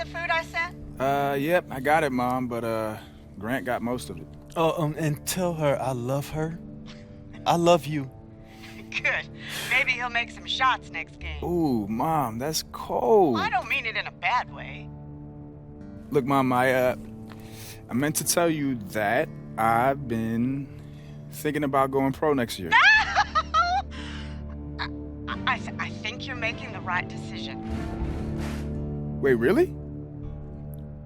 food I sent? Yep, I got it, Mom, but, Grant got most of it. Oh, and tell her I love her. I love you. Good. Maybe he'll make some shots next game. Ooh, Mom, that's cold. I don't mean it in a bad way. Look, Mom, I meant to tell you that I've been thinking about going pro next year. I think you're making the right decision. Wait, really?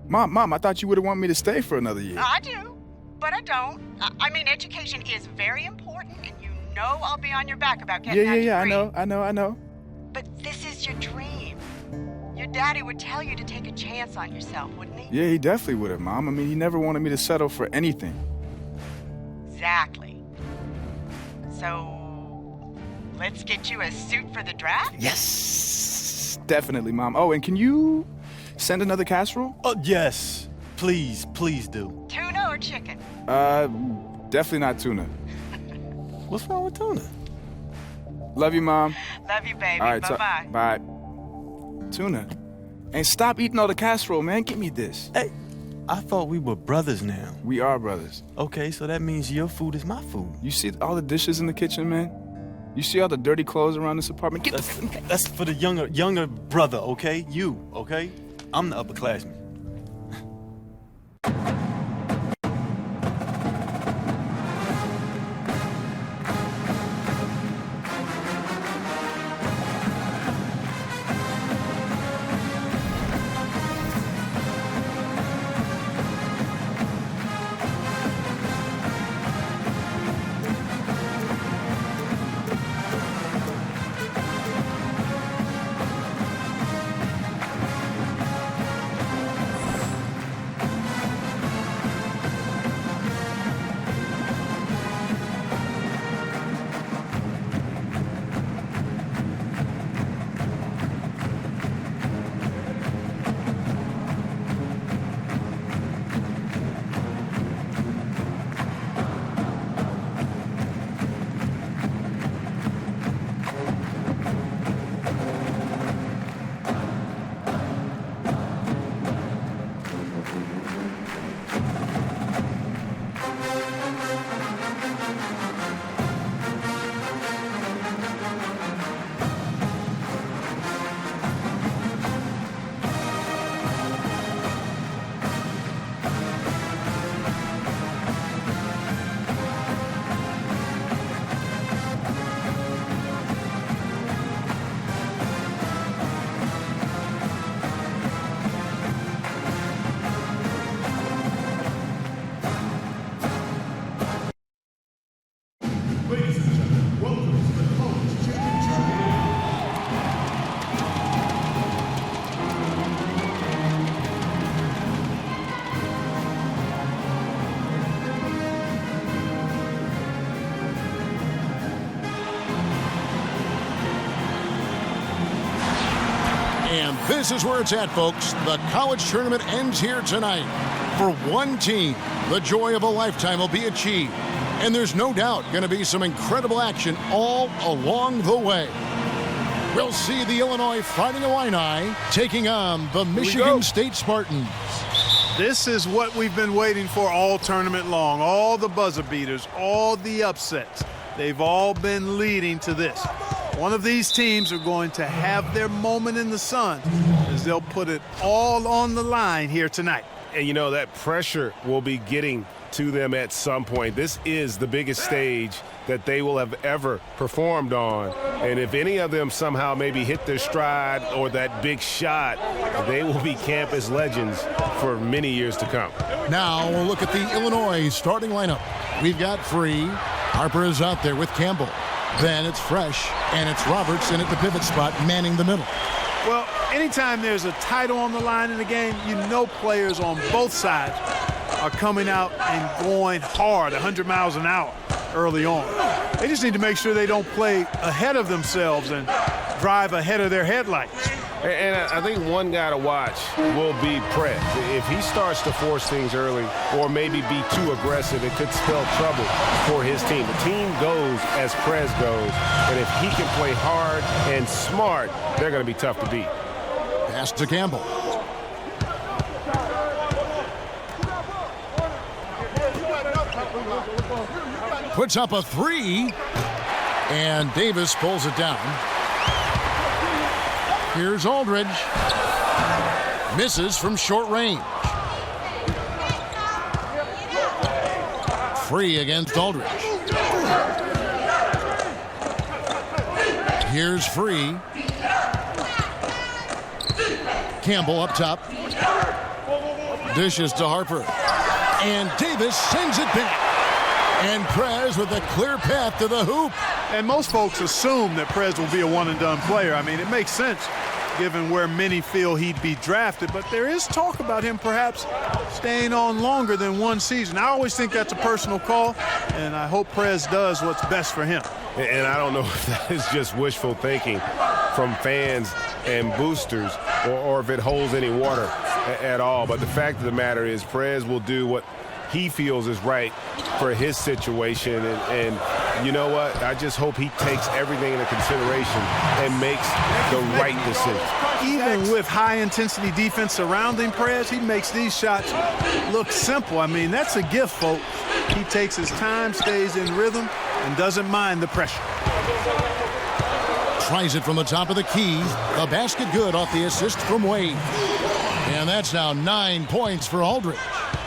Mom, I thought you would have wanted me to stay for another year. I do, but I don't. I mean, education is very important, and you know I'll be on your back about getting that Yeah, degree. I know. But this is your dream. Your daddy would tell you to take a chance on yourself, wouldn't he? Yeah, he definitely would have, Mom. I mean, he never wanted me to settle for anything. Exactly. So, let's get you a suit for the draft? Yes, definitely, Mom. Oh, and can you send another casserole? Oh, yes. Please do. Tuna or chicken? Definitely not tuna. What's wrong with tuna? Love you, Mom. Love you, baby. All right, Bye-bye. bye. Tuna. And stop eating all the casserole, man. Give me this. Hey, I thought we were brothers now. We are brothers. Okay, so that means your food is my food. You see all the dishes in the kitchen, man? You see all the dirty clothes around this apartment? That's for the younger brother, okay? You, okay? I'm the upperclassman. Ladies and gentlemen, welcome to the College Championship Game. And this is where it's at, folks. The college tournament ends here tonight. For one team, the joy of a lifetime will be achieved. And there's no doubt going to be some incredible action all along the way. We'll see the Illinois Fighting Illini taking on the Michigan State Spartans. This is what we've been waiting for all tournament long. All the buzzer beaters, all the upsets. They've all been leading to this. One of these teams are going to have their moment in the sun as they'll put it all on the line here tonight. And you know, that pressure will be getting to them at some point. This is the biggest stage that they will have ever performed on. And if any of them somehow maybe hit their stride or that big shot, they will be campus legends for many years to come. Now we'll look at the Illinois starting lineup. We've got Free. Harper is out there with Campbell. Then it's Fresh, and it's Roberts in at the pivot spot, manning the middle. Well, anytime there's a title on the line in the game, you know players on both sides are coming out and going hard, 100 miles an hour early on. They just need to make sure they don't play ahead of themselves and drive ahead of their headlights. And I think one guy to watch will be Prez. If he starts to force things early or maybe be too aggressive, it could spell trouble for his team. The team goes as Prez goes, and if he can play hard and smart, they're going to be tough to beat. Pass to Campbell. Puts up a three. And Davis pulls it down. Here's Aldridge. Misses from short range. Free against Aldridge. Here's Free. Campbell up top. Dishes to Harper. And Davis sends it back. And Prez with a clear path to the hoop. And most folks assume that Prez will be a one-and-done player. I mean, it makes sense given where many feel he'd be drafted. But there is talk about him perhaps staying on longer than one season. I always think that's a personal call, and I hope Prez does what's best for him. And I don't know if that is just wishful thinking from fans and boosters or if it holds any water at all. But the fact of the matter is Prez will do what he feels is right for his situation. And you know what? I just hope he takes everything into consideration and makes the right decision. Even with high-intensity defense surrounding Prez, he makes these shots look simple. I mean, that's a gift, folks. He takes his time, stays in rhythm, and doesn't mind the pressure. Tries it from the top of the key. The basket good off the assist from Wade. And that's now 9 points for Aldridge.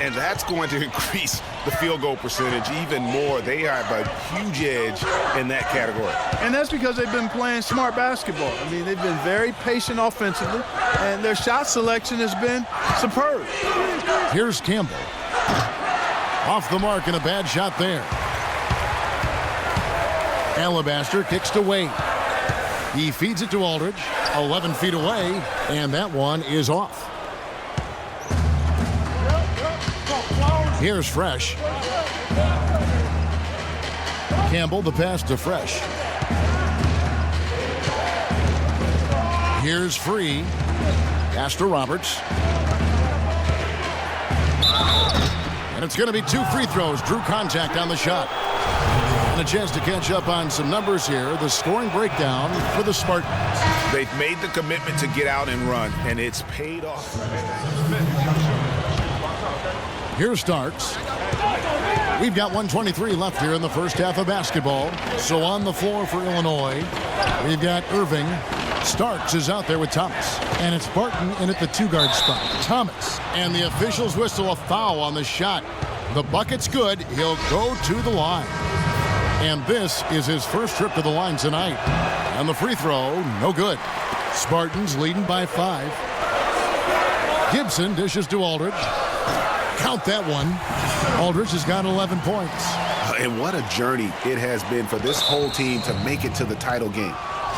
And that's going to increase the field goal percentage even more. They have a huge edge in that category. And that's because they've been playing smart basketball. I mean, they've been very patient offensively, and their shot selection has been superb. Here's Campbell. Off the mark and a bad shot there. Alabaster kicks to Wade. He feeds it to Aldridge, 11 feet away, and that one is off. Here's Fresh. Campbell, the pass to Fresh. Here's Free. Pass to Roberts. And it's going to be 2 free throws. Drew contact on the shot. And a chance to catch up on some numbers here. The scoring breakdown for the Spartans. They've made the commitment to get out and run, and it's paid off. Here's Starks. We've got 1:23 left here in the first half of basketball. So on the floor for Illinois, we've got Irving. Starks is out there with Thomas. And it's Barton in at the 2-guard spot. Thomas. And the officials whistle a foul on the shot. The bucket's good. He'll go to the line. And this is his first trip to the line tonight. And the free throw, no good. Spartans leading by 5. Gibson dishes to Aldridge. Count that one. Aldridge has got 11 points. And what a journey it has been for this whole team to make it to the title game.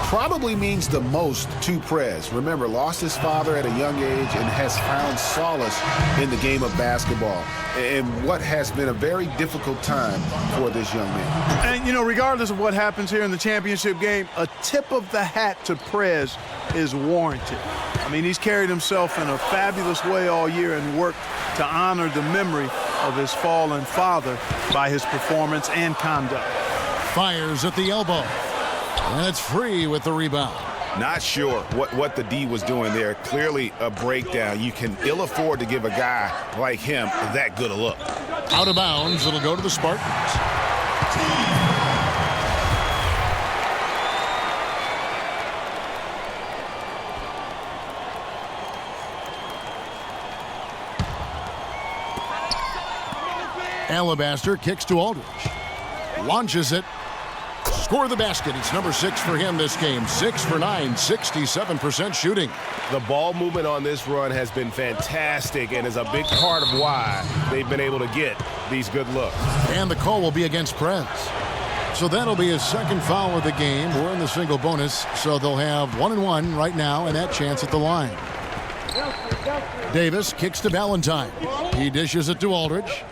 Probably means the most to Prez. Remember, lost his father at a young age and has found solace in the game of basketball. And what has been a very difficult time for this young man. And, you know, regardless of what happens here in the championship game, a tip of the hat to Prez is warranted. I mean, he's carried himself in a fabulous way all year and worked to honor the memory of his fallen father by his performance and conduct. Fires at the elbow. And it's Free with the rebound. Not sure what the D was doing there. Clearly a breakdown. You can ill afford to give a guy like him that good a look. Out of bounds, it'll go to the Spartans. Alabaster kicks to Aldridge. Launches it. Score the basket. It's number 6 for him this game. 6 for 9, 67% shooting. The ball movement on this run has been fantastic and is a big part of why they've been able to get these good looks. And the call will be against Prez. So that'll be his second foul of the game. We're in the single bonus, so they'll have 1-1 right now and that chance at the line. Davis kicks to Valentine. He dishes it to Aldridge.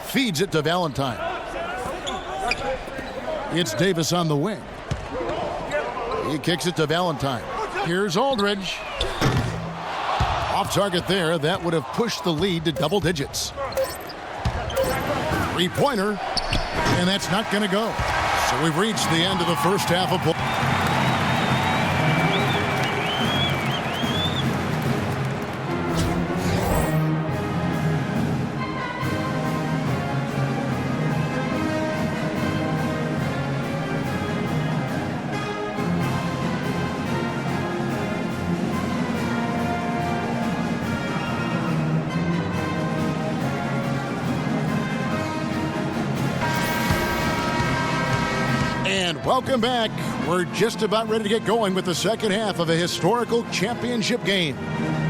Feeds it to Valentine. It's Davis on the wing. He kicks it to Valentine. Here's Aldridge. Off target there. That would have pushed the lead to double digits. 3-pointer. And that's not going to go. So we've reached the end of the first half of play. Welcome back. We're just about ready to get going with the second half of a historical championship game.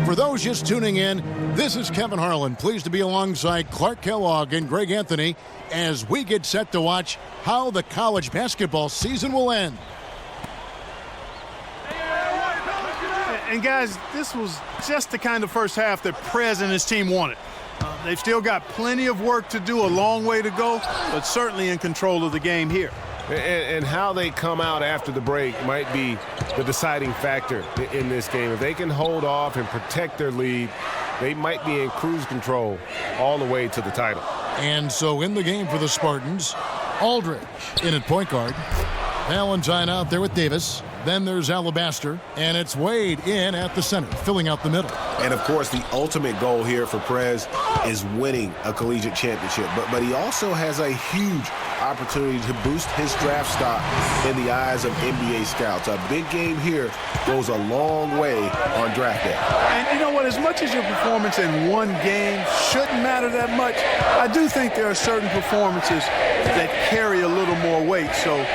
For those just tuning in, this is Kevin Harlan, pleased to be alongside Clark Kellogg and Greg Anthony as we get set to watch how the college basketball season will end. And guys, this was just the kind of first half that Prez and his team wanted. They've still got plenty of work to do, a long way to go, but certainly in control of the game here. And how they come out after the break might be the deciding factor in this game. If they can hold off and protect their lead, they might be in cruise control all the way to the title. And so in the game for the Spartans, Aldridge in at point guard. Valentine out there with Davis. Then there's Alabaster, and it's Wade in at the center, filling out the middle. And, of course, the ultimate goal here for Prez is winning a collegiate championship. But he also has a huge opportunity to boost his draft stock in the eyes of NBA scouts. A big game here goes a long way on draft day. And you know what? As much as your performance in one game shouldn't matter that much, I do think there are certain performances that carry a little more weight. So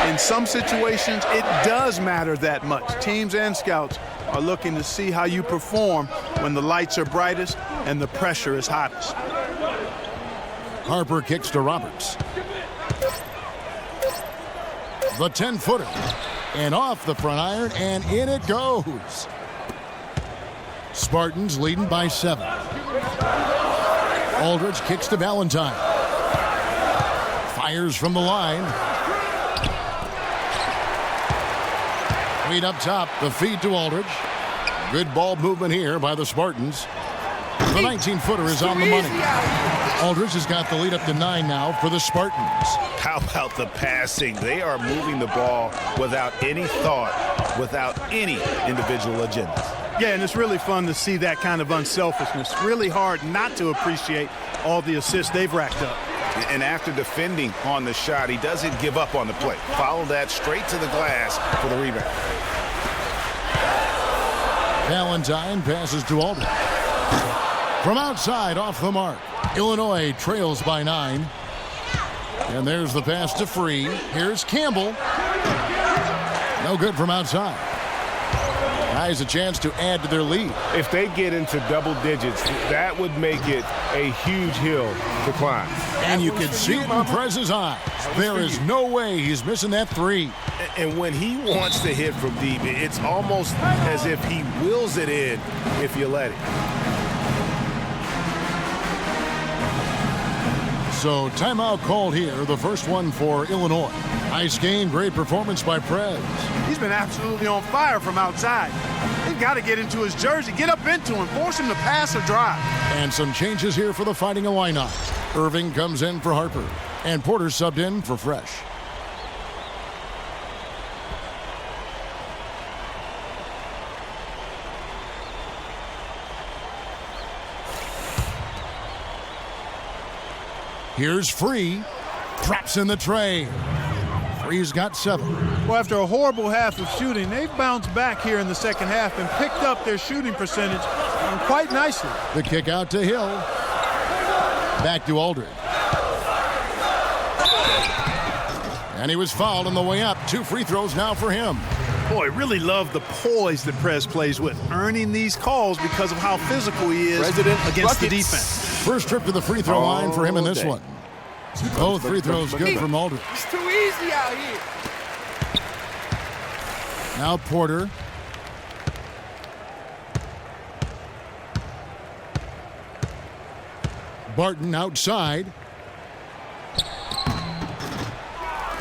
in some situations, it does matter that much. Teams and scouts are looking to see how you perform when the lights are brightest and the pressure is hottest. Harper kicks to Roberts. The 10-footer. And off the front iron, and in it goes. Spartans leading by 7. Aldridge kicks to Valentine. Fires from the line. Wade up top, the feed to Aldridge. Good ball movement here by the Spartans. The 19-footer is on the money. Aldridge has got the lead up to 9 now for the Spartans. How about the passing? They are moving the ball without any thought, without any individual agenda. Yeah, and it's really fun to see that kind of unselfishness. Really hard not to appreciate all the assists they've racked up. And after defending on the shot, he doesn't give up on the play. Follow that straight to the glass for the rebound. Valentine passes to Aldridge. From outside, off the mark. Illinois trails by 9. And there's the pass to Free. Here's Campbell. No good from outside. Guys a chance to add to their lead. If they get into double digits, that would make it a huge hill to climb. And you can see it in Prez's eyes. There is no way he's missing that 3. And when he wants to hit from deep, it's almost as if he wills it in if you let it. So timeout called here, the first one for Illinois. Nice game, great performance by Prez. He's been absolutely on fire from outside. They've got to get into his jersey, get up into him, force him to pass or drive. And some changes here for the Fighting Illini. Irving comes in for Harper, and Porter subbed in for Fresh. Here's Free. Drops in the tray. Free's got 7. Well, after a horrible half of shooting, they've bounced back here in the second half and picked up their shooting percentage quite nicely. The kick out to Hill. Back to Aldridge. And he was fouled on the way up. 2 free throws now for him. Boy, really love the poise that Prez plays with, earning these calls because of how physical he is against the defense. First trip to the free throw line for him in this one. Both free throws good from Aldridge. It's too easy out here. Now Porter. Barton outside.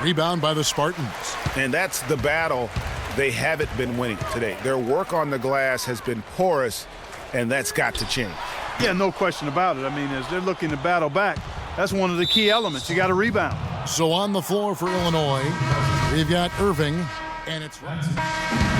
Rebound by the Spartans. And that's the battle they haven't been winning today. Their work on the glass has been porous, and that's got to change. Yeah, no question about it. I mean, as they're looking to battle back, that's one of the key elements. You got to rebound. So on the floor for Illinois, we've got Irving, and it's right.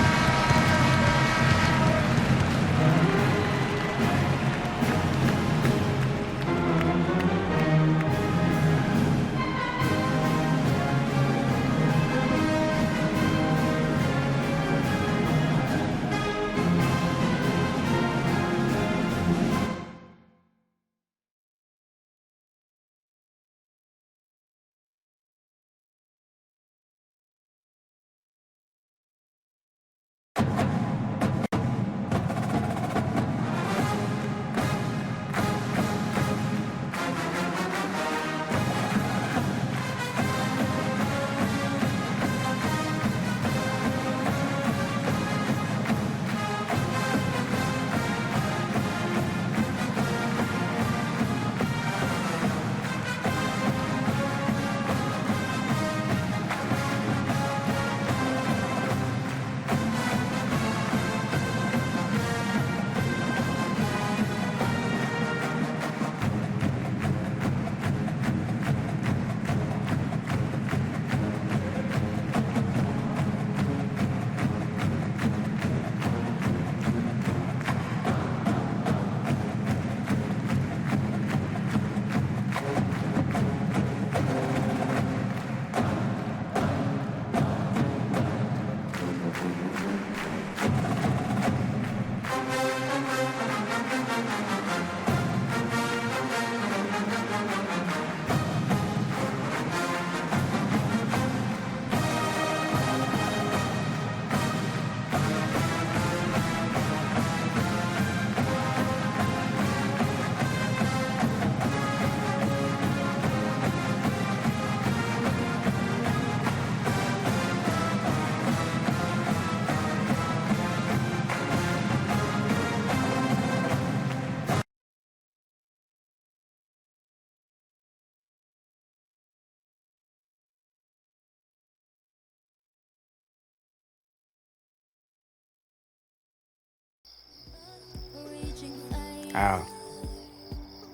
Al,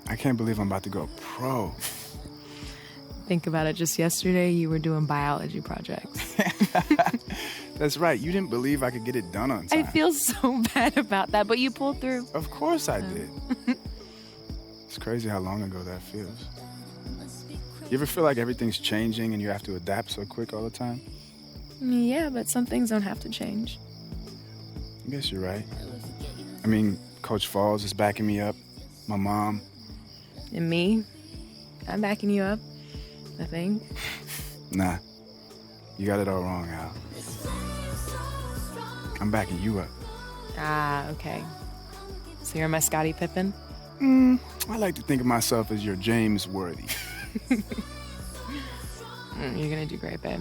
I can't believe I'm about to go pro. Think about it. Just yesterday, you were doing biology projects. That's right. You didn't believe I could get it done on time. I feel so bad about that, but you pulled through. Of course I did. It's crazy how long ago that feels. You ever feel like everything's changing and you have to adapt so quick all the time? Yeah, but some things don't have to change. I guess you're right. I mean, Coach Falls is backing me up. My mom. And me, I'm backing you up, I think. Nah. You got it all wrong, Al. I'm backing you up. Ah, okay. So you're my Scottie Pippen? I like to think of myself as your James Worthy. You're gonna do great, babe.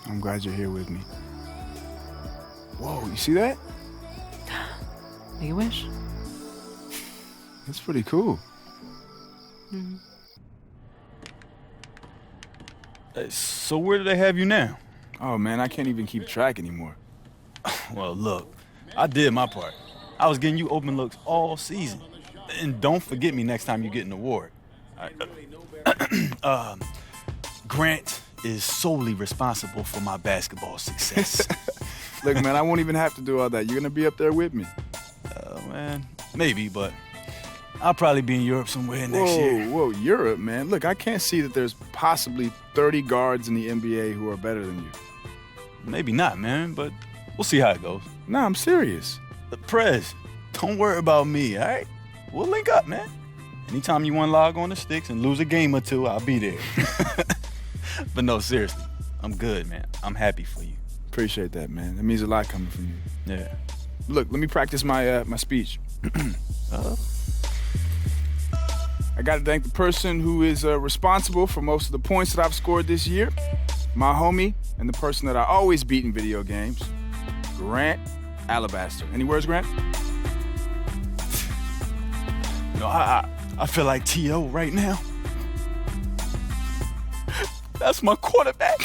I'm glad you're here with me. Whoa, you see that? Make a wish. That's pretty cool. So where do they have you now? Oh, man, I can't even keep track anymore. Well, look, I did my part. I was getting you open looks all season. And don't forget me next time you get an award. Grant is solely responsible for my basketball success. Look, man, I won't even have to do all that. You're going to be up there with me. Man, maybe, but I'll probably be in Europe somewhere next year. Whoa, Europe, man. Look, I can't see that there's possibly 30 guards in the NBA who are better than you. Maybe not, man, but we'll see how it goes. No, I'm serious. Prez, don't worry about me, all right? We'll link up, man. Anytime you want to log on the sticks and lose a game or two, I'll be there. But no, seriously, I'm good, man. I'm happy for you. Appreciate that, man. That means a lot coming from you. Yeah. Look, let me practice my my speech. I got to thank the person who is responsible for most of the points that I've scored this year, my homie, and the person that I always beat in video games, Grant Alabaster. Any words, Grant? No, I feel like T.O. right now. That's my quarterback.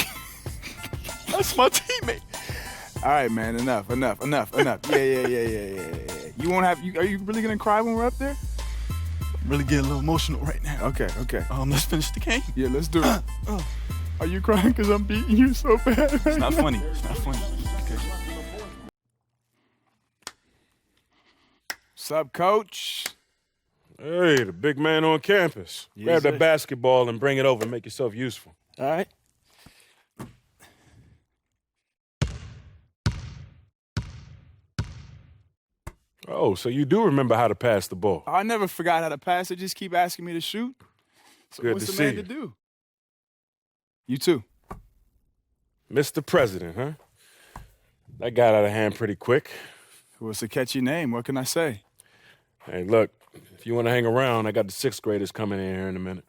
That's my teammate. All right, man, enough. Yeah. You won't have, are you really going to cry when we're up there? I'm really getting a little emotional right now. Okay. Let's finish the game. Yeah, let's do it. Are you crying because I'm beating you so bad? It's not funny. Okay. What's up, Coach? Hey, the big man on campus. Yes, Grab sir. that basketball and bring it over and make yourself useful. All right. Oh, so you do remember how to pass the ball. I never forgot how to pass. They just keep asking me to shoot. So Good what's to the see man you. to do? You too. Mr. President, huh? That got out of hand pretty quick. Well, it's a catchy name. What can I say? Hey, look, if you want to hang around, I got the sixth graders coming in here in a minute.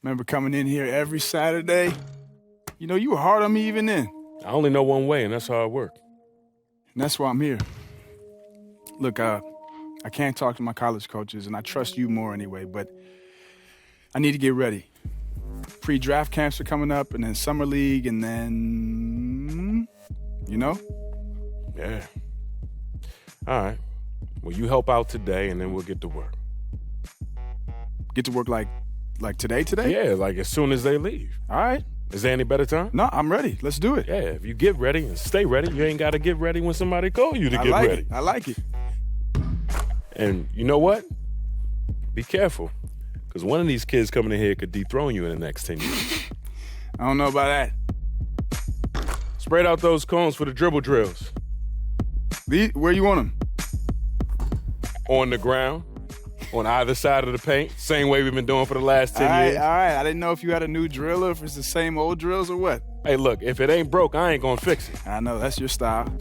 Remember coming in here every Saturday? You know, you were hard on me even then. I only know one way, and that's how I work. And that's why I'm here. Look, I can't talk to my college coaches, and I trust you more anyway, but I need to get ready. Pre-draft camps are coming up, and then summer league, and then, you know? Yeah. All right. Well, you help out today, and then we'll get to work. Get to work like today? Yeah, like as soon as they leave. All right. Is there any better time? No, I'm ready. Let's do it. Yeah, if you get ready and stay ready, you ain't got to get ready when somebody call you to I get like ready. it. I like it. And you know what? Be careful, because one of these kids coming in here could dethrone you in the next 10 years. I don't know about that. Spread out those cones for the dribble drills. Where you want them? On the ground, on either side of the paint, same way we've been doing for the last 10 years. All right. I didn't know if you had a new drill or if it's the same old drills or what. Hey, look, if it ain't broke, I ain't gonna fix it. I know, that's your style.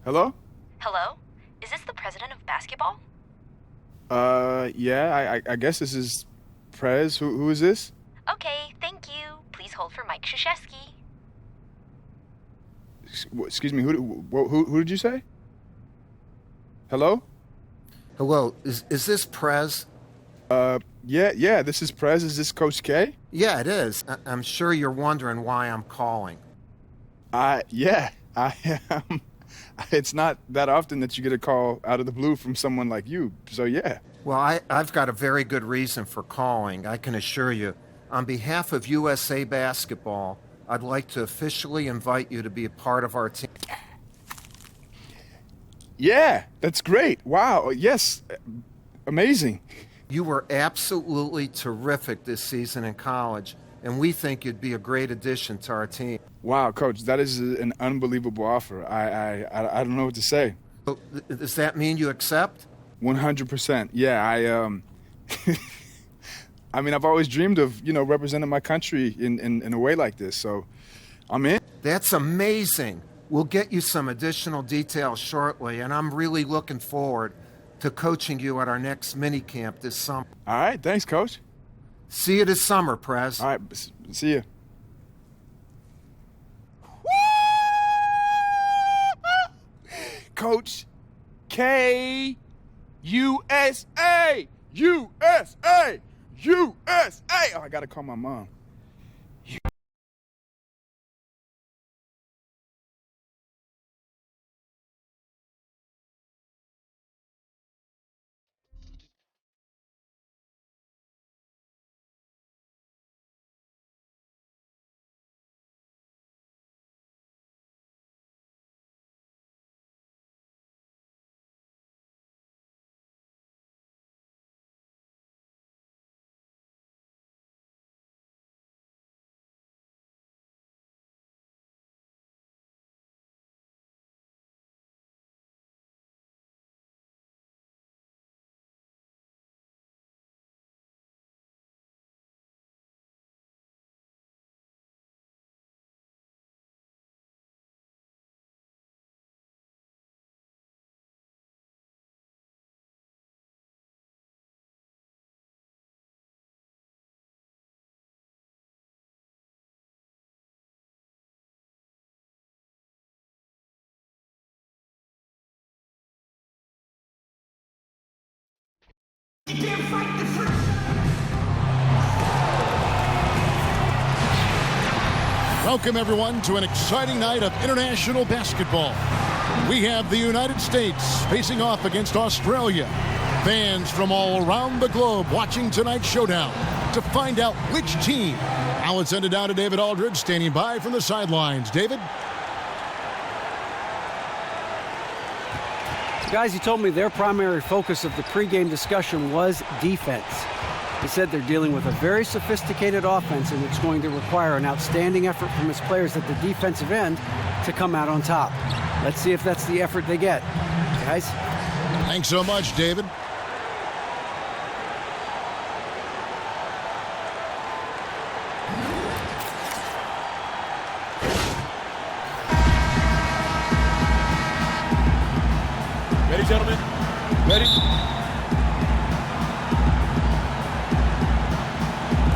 Hello? Hello? Is this the president of basketball? Yeah, I guess this is Prez. Who is this? Okay, thank you. Please hold for Mike Krzyzewski. Excuse me, who did you say? Hello? Hello, is this Prez? Yeah, this is Prez. Is this Coach K? Yeah, it is. I'm sure you're wondering why I'm calling. I am. It's not that often that you get a call out of the blue from someone like you, so yeah. Well, I've got a very good reason for calling, I can assure you. On behalf of USA Basketball, I'd like to officially invite you to be a part of our team. Yeah, that's great. Wow, yes, amazing. You were absolutely terrific this season in college, and we think you'd be a great addition to our team. Wow, Coach, that is an unbelievable offer. I don't know what to say. So, does that mean you accept? 100%. Yeah, I mean, I've always dreamed of, representing my country in a way like this, so I'm in. That's amazing. We'll get you some additional details shortly, and I'm really looking forward to coaching you at our next mini camp this summer. All right, thanks, Coach. See you this summer, Prez. All right, see you. Coach K, USA, USA, USA. Oh, I gotta call my mom. Welcome, everyone, to an exciting night of international basketball. We have the United States facing off against Australia. Fans from all around the globe watching tonight's showdown to find out which team. Now let's send it down to David Aldridge, standing by from the sidelines. David? Guys, he told me their primary focus of the pregame discussion was defense. He said they're dealing with a very sophisticated offense, and it's going to require an outstanding effort from his players at the defensive end to come out on top. Let's see if that's the effort they get. Guys? Thanks so much, David. Ready, gentlemen? Ready?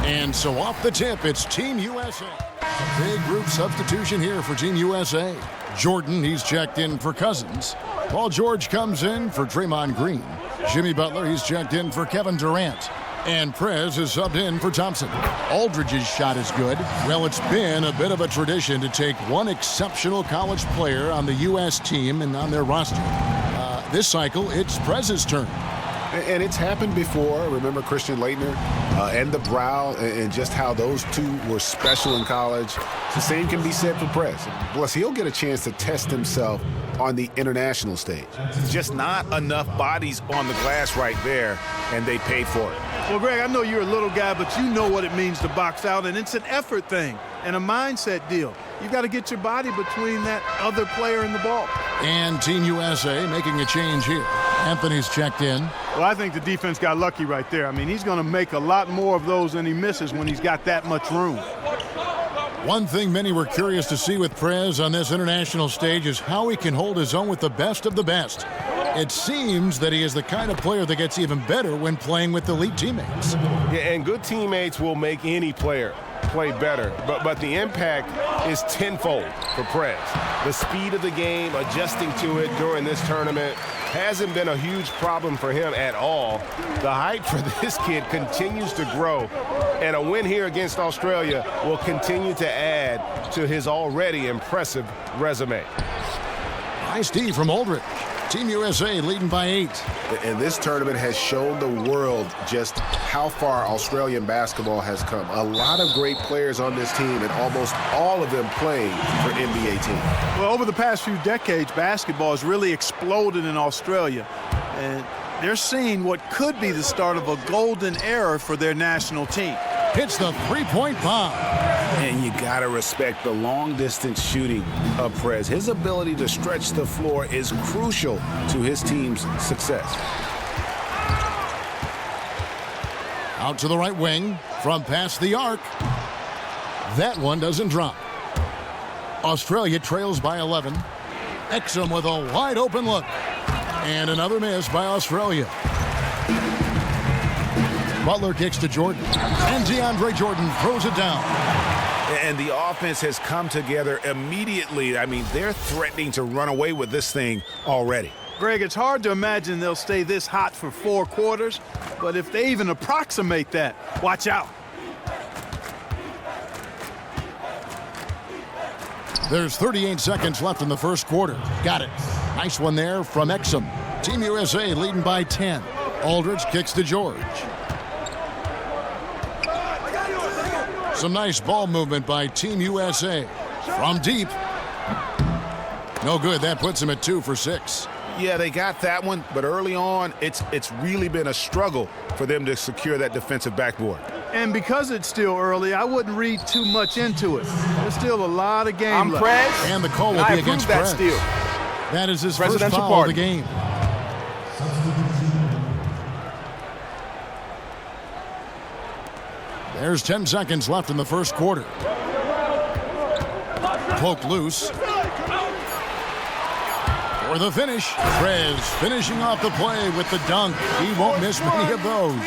And so off the tip, it's Team USA. A big group substitution here for Team USA. Jordan, he's checked in for Cousins. Paul George comes in for Draymond Green. Jimmy Butler, he's checked in for Kevin Durant. And Prez is subbed in for Thompson. Aldridge's shot is good. Well, it's been a bit of a tradition to take one exceptional college player on the U.S. team and on their roster. This cycle, it's Prez's turn. And it's happened before. Remember Christian Laettner and the Brow, and just how those two were special in college. The same can be said for Prez. Plus, he'll get a chance to test himself on the international stage. Just not enough bodies on the glass right there, and they paid for it. Well, Greg, I know you're a little guy, but you know what it means to box out, and it's an effort thing and a mindset deal. You've got to get your body between that other player and the ball. And Team USA making a change here. Anthony's checked in. Well, I think the defense got lucky right there. I mean, he's going to make a lot more of those than he misses when he's got that much room. One thing many were curious to see with Prez on this international stage is how he can hold his own with the best of the best. It seems that he is the kind of player that gets even better when playing with elite teammates. Yeah, and good teammates will make any player play better, but the impact is tenfold for Prez. The speed of the game, adjusting to it during this tournament, hasn't been a huge problem for him at all. The hype for this kid continues to grow, and a win here against Australia will continue to add to his already impressive resume. Nice D from Aldridge. Team USA leading by 8. And this tournament has shown the world just how far Australian basketball has come. A lot of great players on this team, and almost all of them playing for NBA teams. Well, over the past few decades, basketball has really exploded in Australia. And they're seeing what could be the start of a golden era for their national team. Hits the three-point bomb. And you got to respect the long-distance shooting of Prez. His ability to stretch the floor is crucial to his team's success. Out to the right wing from past the arc. That one doesn't drop. Australia trails by 11. Exum with a wide-open look. And another miss by Australia. Butler kicks to Jordan. And DeAndre Jordan throws it down. And the offense has come together immediately. I mean, they're threatening to run away with this thing already. Greg, it's hard to imagine they'll stay this hot for 4 quarters, but if they even approximate that, watch out. There's 38 seconds left in the first quarter. Got it. Nice one there from Exum. Team USA leading by 10. Aldridge kicks to George. Some nice ball movement by Team USA. From deep. No good. That puts him at 2 for 6. Yeah, they got that one, but early on, it's really been a struggle for them to secure that defensive backboard. And because it's still early, I wouldn't read too much into it. There's still a lot of game left. Prez, and the call will be against Prez. Steal. That is his first foul of the game. There's 10 seconds left in the first quarter. Poked loose. For the finish, Prez finishing off the play with the dunk. He won't miss many of those.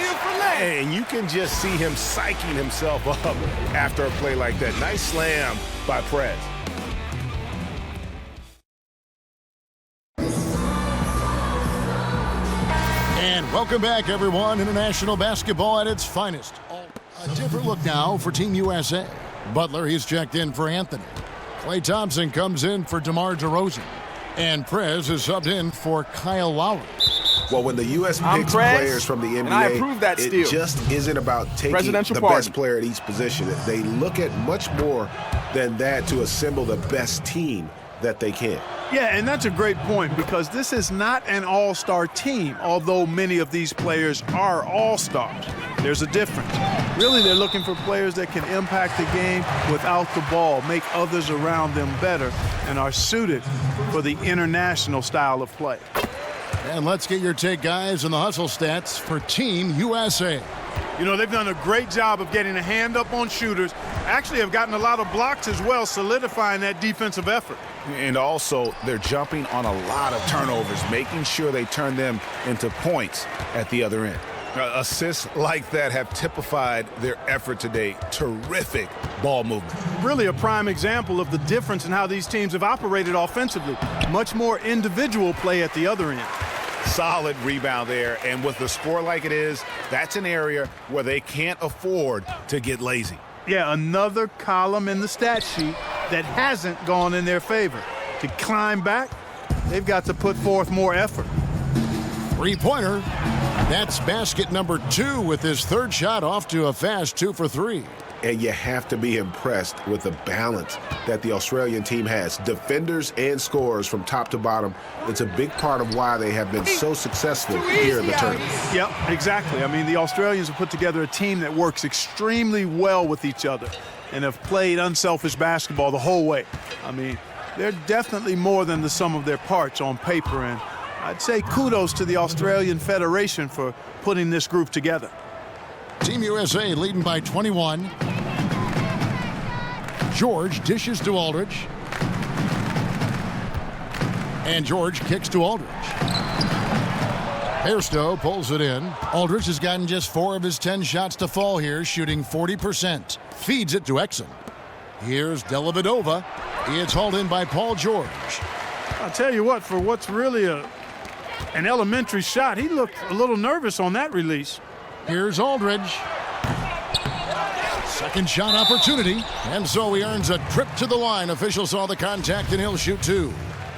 And you can just see him psyching himself up after a play like that. Nice slam by Prez. And welcome back, everyone. International basketball at its finest. A different look now for Team USA. Butler, he's checked in for Anthony. Klay Thompson comes in for DeMar DeRozan. And Prez is subbed in for Kyle Lowry. Well, when the U.S. picks players from the NBA, it just isn't about taking the best player at each position. They look at much more than that to assemble the best team that they can. Yeah, and that's a great point because this is not an all-star team, although many of these players are all-stars. There's a difference. Really, they're looking for players that can impact the game without the ball, make others around them better, and are suited for the international style of play. And let's get your take, guys, on the hustle stats for Team USA. You know, they've done a great job of getting a hand up on shooters. Actually have gotten a lot of blocks as well, solidifying that defensive effort. And also, they're jumping on a lot of turnovers, making sure they turn them into points at the other end. Assists like that have typified their effort today. Terrific ball movement. Really a prime example of the difference in how these teams have operated offensively. Much more individual play at the other end. Solid rebound there, and with the score like it is, that's an area where they can't afford to get lazy. Yeah, another column in the stat sheet that hasn't gone in their favor. To climb back, they've got to put forth more effort. Three-pointer. That's basket number 2 with his third shot off to a fast 2 for 3. And you have to be impressed with the balance that the Australian team has. Defenders and scorers from top to bottom. It's a big part of why they have been so successful here in the tournament. Yep, exactly. I mean, the Australians have put together a team that works extremely well with each other and have played unselfish basketball the whole way. I mean, they're definitely more than the sum of their parts on paper, and I'd say kudos to the Australian Federation for putting this group together. Team USA leading by 21. George dishes to Aldridge. And George kicks to Aldridge. Bairstow pulls it in. Aldridge has gotten just 4 of his 10 shots to fall here, shooting 40%. Feeds it to Exum. Here's Dellavedova. It's hauled in by Paul George. I'll tell you what, for what's really an elementary shot, he looked a little nervous on that release. Here's Aldridge. Second shot opportunity, and so he earns a trip to the line. Officials saw the contact, and he'll shoot 2.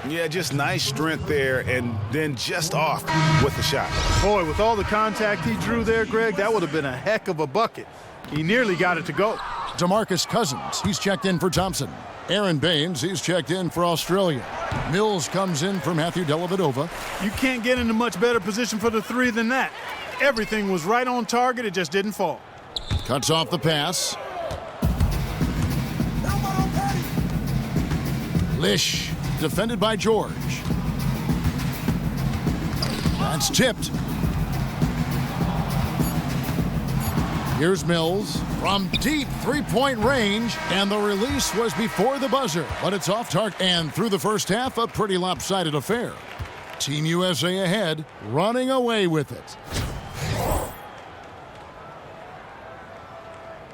Yeah, just nice strength there, and then just off with the shot. Boy, with all the contact he drew there, Greg, that would have been a heck of a bucket. He nearly got it to go. DeMarcus Cousins, he's checked in for Thompson. Aaron Baines, he's checked in for Australia. Mills comes in for Matthew Dellavedova. You can't get into much better position for the 3 than that. Everything was right on target, it just didn't fall. Cuts off the pass. Lish, defended by George. That's tipped. Here's Mills from deep three-point range, and the release was before the buzzer, but it's off target. And through the first half, a pretty lopsided affair. Team USA ahead, running away with it.